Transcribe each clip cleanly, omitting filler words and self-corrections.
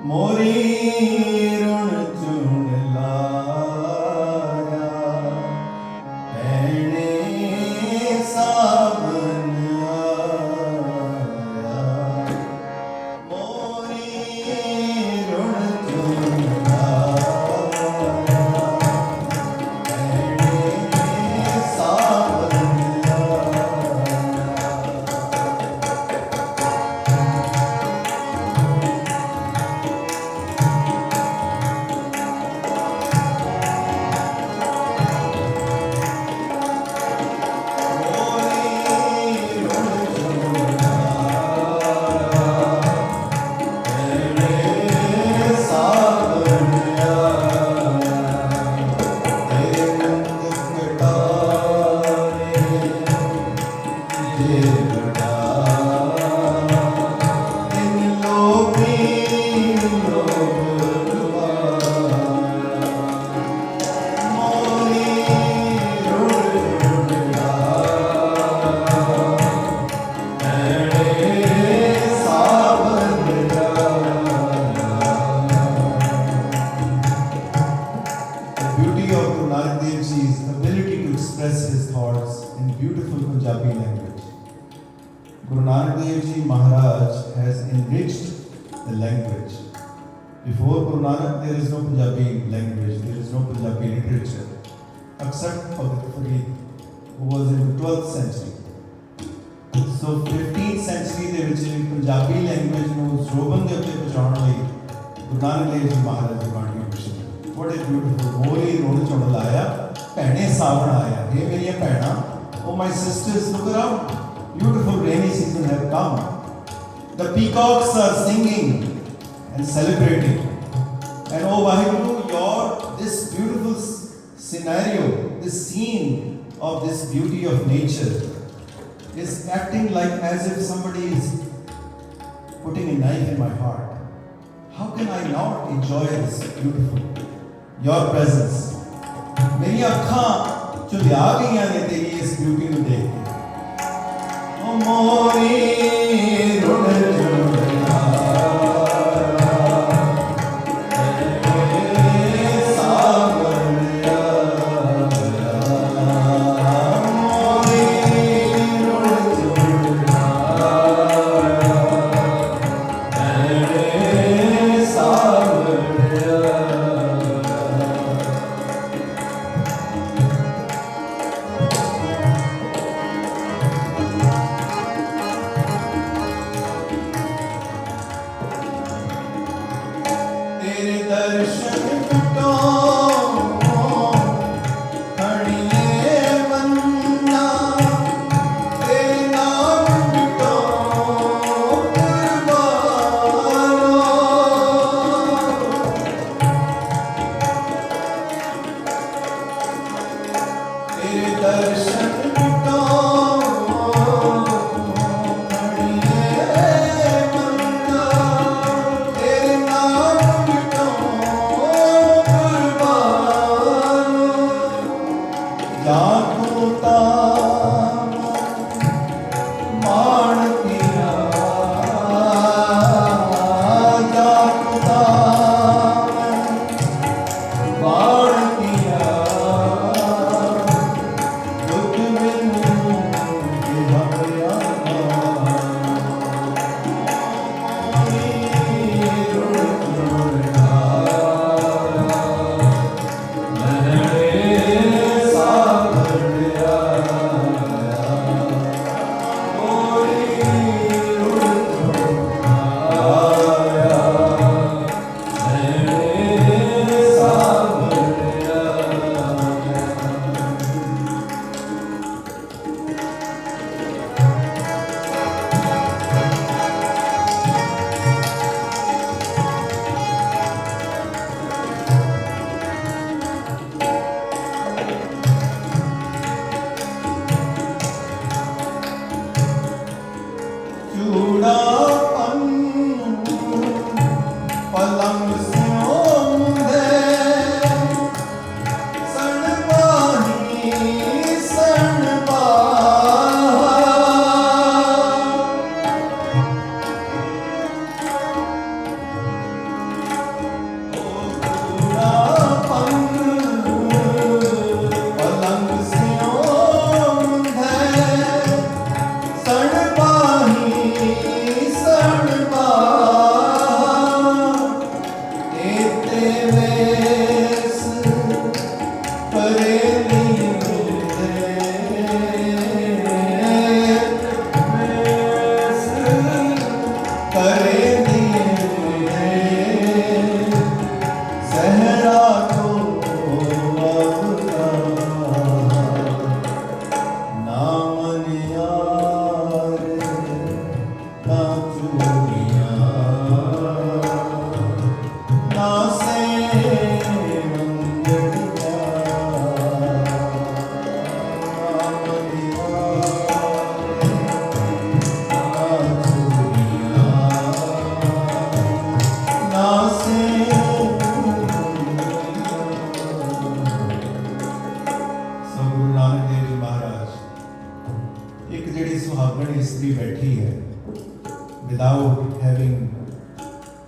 मोरी रुण चुन लाया भैणे सावन आया मोरी रुण चुन लाया भैणे सावन Punjabi language. Guru Nanak Dev Ji Maharaj has enriched the language. Before Guru Nanak, there is no Punjabi language, there is no Punjabi literature, except for the Farid, who was in the 12th century. So 15th century ਦੇ ਵਿੱਚ Punjabi language ਨੂੰ ਸਰੋਬਨ ਦੇ ਉੱਤੇ ਪਹੁੰਚਾਉਣ ਲਈ ਗੁਰੂ ਨਾਨਕ ਦੇਵ ਜੀ ਮਹਾਰਾਜ ਦੀ ਬਾਣੀ ਪੁੱਛੀ। What a beautiful, ਮੋਰੀ ਰੋਣ ਚੁਣ ਲਾਇਆ ਭੈਣੇ ਸਾਵਣ ਆਇਆ। ਇਹ ਮੇਰੀਆਂ ਭੈਣਾਂ, oh my sisters, look around. Beautiful rainy season have come. The peacocks are singing and celebrating. And oh Vaheguru, this beautiful scenario, this scene of this beauty of nature is acting like as if somebody is putting a knife in my heart. How can I not enjoy this beautiful, your presence? मेरी अखां जो लिया गईयां ने तेरी इस beauty को देख के ओ मोरी रुण चुन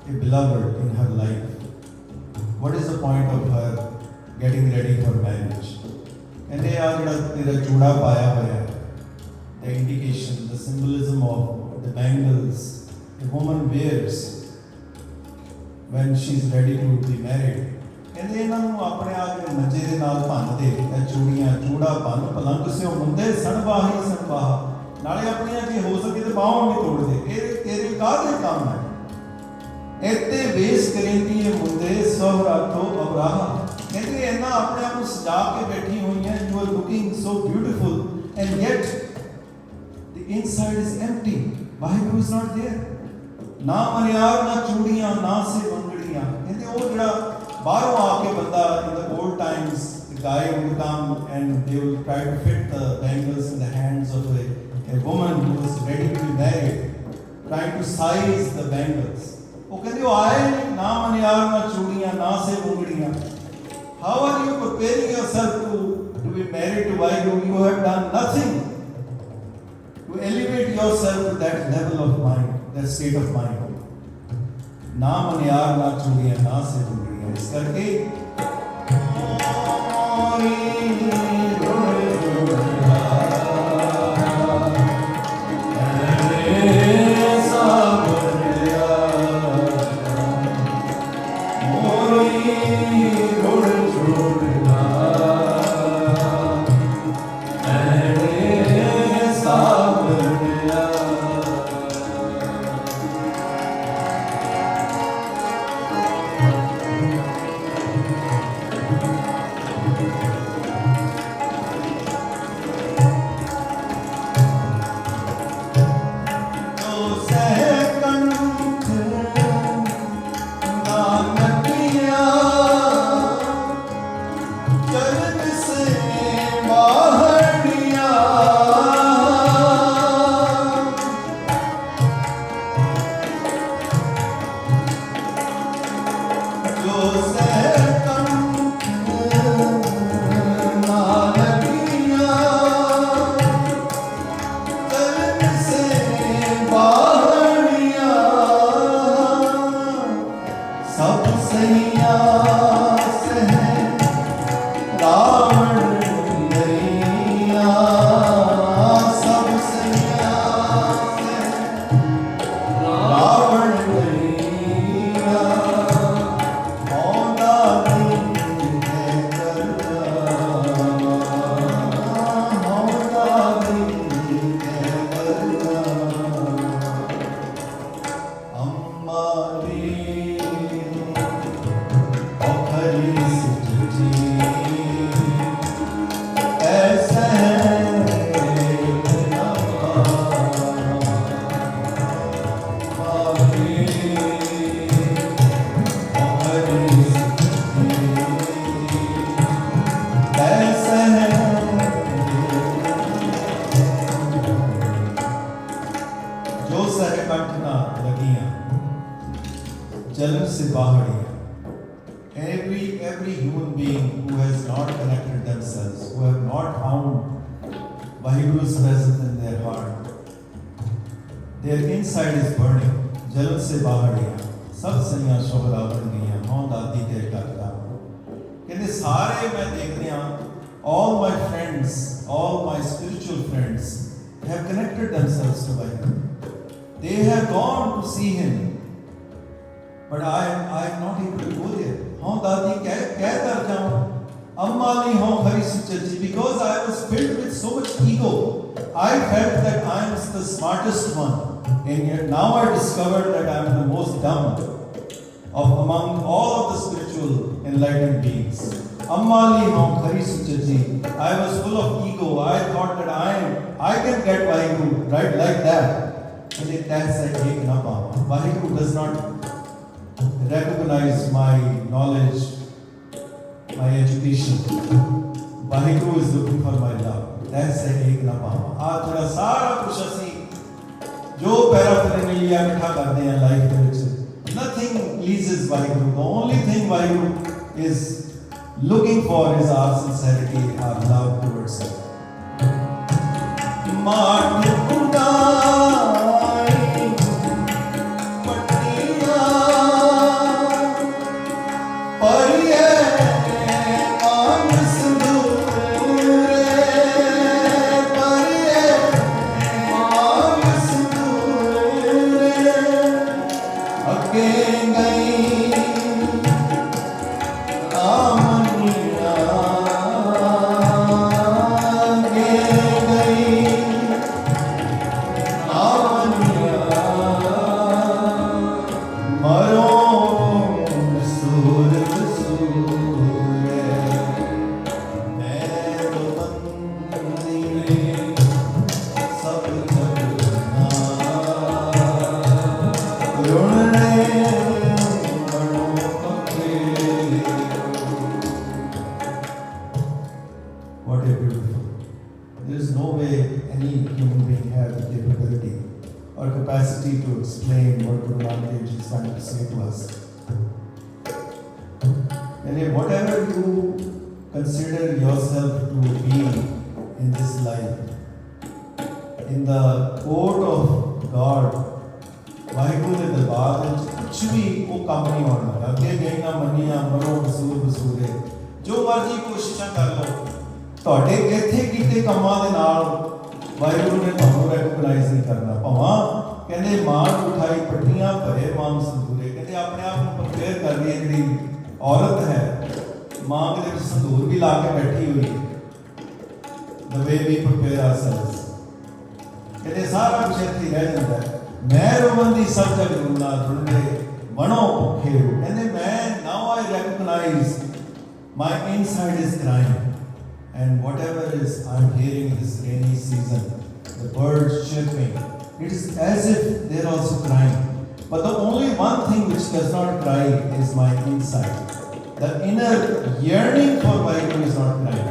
a beloved in her life, what is the point of her getting ready for marriage? And they are the chuda paya hoya, the indication, the symbolism of the bangles a woman wears when she is ready to be married. ਕਹਿੰਦੇ ਇਹਨਾਂ ਨੂੰ ਆਪਣੇ ਆਪ ਦੇ ਮੰਜੇ ਦੇ ਨਾਲ ਭੰਨਦੇ ਇਹ ਚੂੜੀਆਂ ਚੂੜਾ ਭੰਨ ਪਲੰਗ ਸਿਓ ਮੁੰਡੇ ਸਣਬਾਹੀ ਸਣਬਾਹ ਨਾਲੇ ਆਪਣੀਆਂ ਜੇ ਹੋ ਸਕੇ ਤੇ ਬਾਹਾਂ ਵੀ ਤੋੜਦੇ ਇਹ ਤੇਰੇ ਕਾਹਦੇ ਕੰਮ ਹੈ ਇੱਥੇ ਵੇਸ ਕਰੇਂਦੀ ਇਹ ਮੁੰਡੇ ਸੋਹਰਾਤੋਂ ਅਬਰਾਹ ਕਹਿੰਦੇ ਇਹਨਾਂ ਆਪਣੇ ਆਪ ਨੂੰ ਸਜਾ ਕੇ ਬੈਠੀ ਹੋਈਆਂ you are looking so beautiful and yet the inside is empty. Waheguru is not there. ਨਾ ਮਨਿਆਰ ਨਾ ਚੂੜੀਆਂ ਨਾ ਸੇ ਵੰਗੜੀਆਂ ਕਹਿੰਦੇ ਉਹ ਜਿਹੜਾ ਬਾਹਰੋਂ ਆ ਕੇ ਬੰਦਾ in the old times the guy would come and they would try to fit the bangles in the hands of a woman who was ready to be married, trying to size the bangles. ਉਹ ਕਹਿੰਦੇ ਉਹ ਆਏ ਨਾ ਮਨਿਆਰ ਨਾ ਚੂੜੀਆਂ ਨਾ ਸੇ ਵੰਗੜੀਆਂ. How are you preparing yourself to be married to Waheguru? You have done nothing to elevate yourself to that level of mind, that state of mind. ना मनियार ना चूड़ियां ना से बुंदियां इस करके Every human being who has not connected themselves, who have not found Vaheguru's presence in their heart, their inside is burning. जलन से बाहरिया सब सैया शोभरा बन गईयां हों दादी ते करता कहते सारे मैं देखते हैं all my friends, all my spiritual friends have connected themselves to Vaheguru. They have gone to see him, but I am not able to go there. हाँ दादी कह कर जाऊँ अम्मा नहीं हो खरी सुचजी because I was filled with so much ego. I felt that I am the smartest one, and yet now I discovered that I am the most dumb of among all of the spiritual enlightened beings. Amma li ho khari suchji. I was full of ego. I thought that I can get Vaheguru right like that. And it said ek na paava. Vaheguru does not recognize my knowledge, my education. Vaheguru is looking for my love. That's a ek na paava. आज जरा सारा कुछ असी जो पैराफिरनलिया इकट्ठा करते हैं life के विच, nothing pleases Vaheguru. The only thing Vaheguru is looking for is our sincerity, our love towards him. माट उड़ाई पट्टियाँ What a beautiful. There is no way any human being has the capability or capacity to explain what Guru Nanak Dev Ji is trying to say to us. And whatever you consider yourself to be in this life, in the court of God, Waheguru ਦੇ ਦਰਬਾਰ ਵਿੱਚ ਕੁਛ ਵੀ ਉਹ ਕੰਮ ਨਹੀਂ ਆਉਣਾ। ਅੱਗੇ ਗਏ ਨਾ ਮੰਨੀਆਂ ਮਰੋ ਵਸੂਲ ਵਸੂਲੇ, ਜੋ ਮਰਜ਼ੀ ਕੋਸ਼ਿਸ਼ਾਂ ਕਰ ਲਓ, ਤੁਹਾਡੇ ਇੱਥੇ ਕੀਤੇ ਕੰਮਾਂ ਦੇ ਨਾਲ ਵਾਹਿਗੁਰੂ ਨੇ ਤੁਹਾਨੂੰ ਰੈਕਗਨਾਈਜ਼ ਨਹੀਂ ਕਰਨਾ। ਭਾਵਾਂ ਕਹਿੰਦੇ ਮਾਂ ਉਠਾਈ ਪੱਟੀਆਂ ਭਰੇ ਮਾਮ ਸੰਦੂਰੇ, ਕਹਿੰਦੇ ਆਪਣੇ ਆਪ ਨੂੰ ਪ੍ਰਪੇਅਰ ਕਰ ਰਹੀ ਹੈ ਜਿਹੜੀ ਔਰਤ ਹੈ, ਮਾਂ ਦੇ ਵਿੱਚ ਸੰਦੂਰ ਵੀ ਲਾ ਕੇ ਬੈਠੀ ਹੋਈ ਹੈ। The way we prepare ourselves, ਕਹਿੰਦੇ ਸਾਰਾ ਕੁਝ ਇੱਥੇ ਰਹਿ ਜਾਂਦਾ ਹੈ। ਮੈਂ ਰੋਵਨ ਦੀ ਸਭ ਜਗ ਰੁਨਾ ਰੁੰਡੇ ਬਣੋ ਭੁੱਖੇ ਹੋ, ਕਹਿੰਦੇ ਮੈਂ now I recognize my inside is crying, and whatever is I'm hearing this rainy season, the birds chirping, it is as if they're also crying. But the only one thing which does not cry is my inside. The inner yearning for Vaheguru is not crying.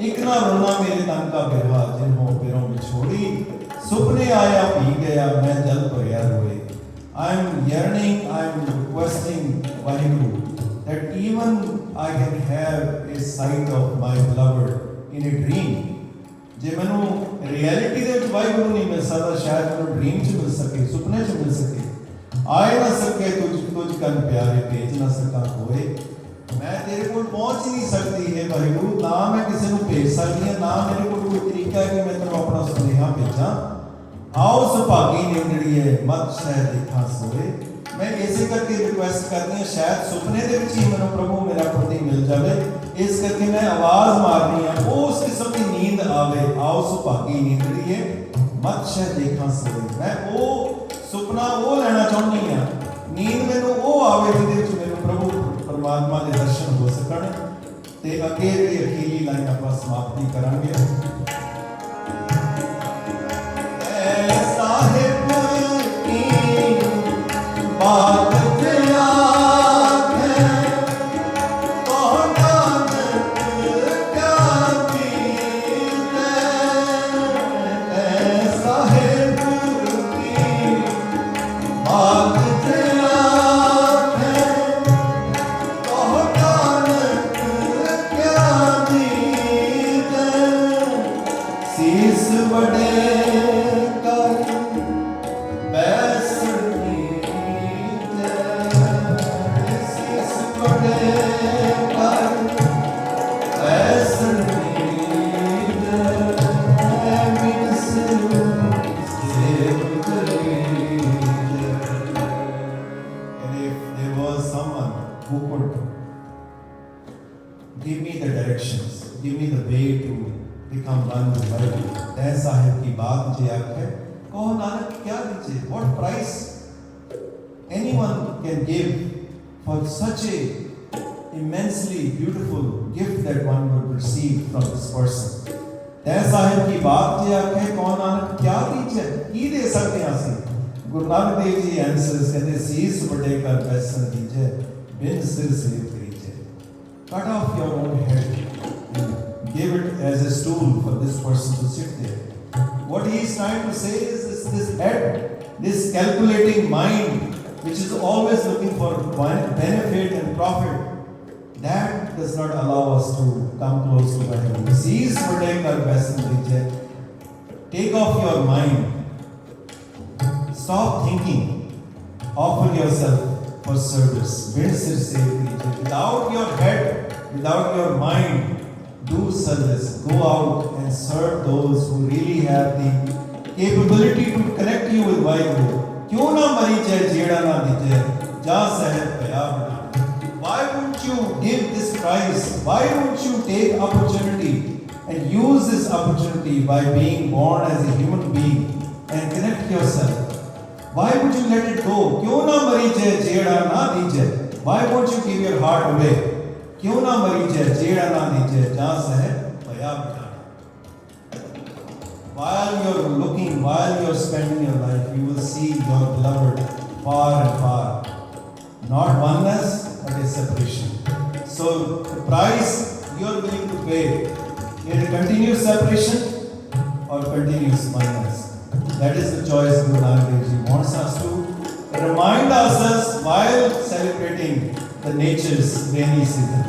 एक ना रोना मेरे तन का बिरहा जिन्हों बिरों बिछोड़ी, सुपने आया P गया मैं जल भरिया रोए. I am yearning, I am requesting Vaheguru that even I can have a sight of my beloved in a dream. जे मैनू रियलिटी दे विच वाहिगुरू नहीं मिल सकदा, शायद मैनू ड्रीम च मिल सके, सुपने च मिल सके. आए ना सके तुझ कन प्यारे भेज ना सका कोई, मैं तेरे को पहुंच ही नहीं सकती है वाहिगुरू, ना मैं किसी को भेज सकती है, ना मेरे को कोई तरीका है कि मैं तेरे अपना सुनेहा भेजा. आओ सुभागी ने जिहड़ी है मत शायद देखा सोए. मैं इसे करके रिक्वेस्ट करती हूँ, शायद सुपने दे विच ही मैनू प्रभु मेरा पति मिल जाए, इस करके मैं आवाज़ मारनी है वो उस किस्म की नींद आवे. आओ सुभागी नींद जिहड़ी है मत शायद देखा सोए. मैं वो सुपना वो लेना चाहती हाँ, नींद मैनू वो आवे जिहदे विच मैनू प्रभु परमात्मा के दर्शन हो सकण. ते अगे जिहड़ी अखीरली लाइन आपां समाप्ति करांगे. साहिब की बात याद है, कौन नानक क्या बीत है. साहिब की बात याद है, कौन नानक क्या बीत है. शीस बड़े give me the directions, give me the way to become one with Vaheguru. तै साहिब की बात जे आखे, कहो नानक क्या दीजिए. What price anyone can give for such a immensely beautiful gift that one would receive from this person. तै साहिब की बात जे आखे, कहो नानक क्या दीजिए, की दे सकते हैं ਅਸੀਂ. गुरु नानक देव जी answers, कहते सीस बड़े कर बैसन दीजिए, बिन सिर से cut off your own head and give it as a stool for this person to sit there. What he is trying to say is this head, this calculating mind, which is always looking for benefit and profit, that does not allow us to come close to Vaheguru. Seize Vardekar Vasan Vijay. Take off your mind. Stop thinking. Offer yourself for service. Without your head, without your mind, do service. Go out and serve those who really have the capability to connect you with Vaheguru. क्यों ना मरी जाए जेड़ा ना दीजे, जा सहर भया बढ़ाना. Why won't you give this prize? Why won't you take opportunity and use this opportunity by being born as a human being and connect yourself? Why would you let it go? क्यों ना मरी जाए जेड़ा ना दीजे? Why won't you give your heart away? क्यों ना मरी जाए जेड़ा ना दीजे जा सहर भया बढ़ाना. While you're looking, while you're spending your life, you will see your beloved far and far. Not oneness, but a separation. So the price you're willing to pay, either continuous separation or continuous oneness. That is the choice Guru Nanak Dev Ji wants us to remind ourselves while celebrating the nature's rainy season.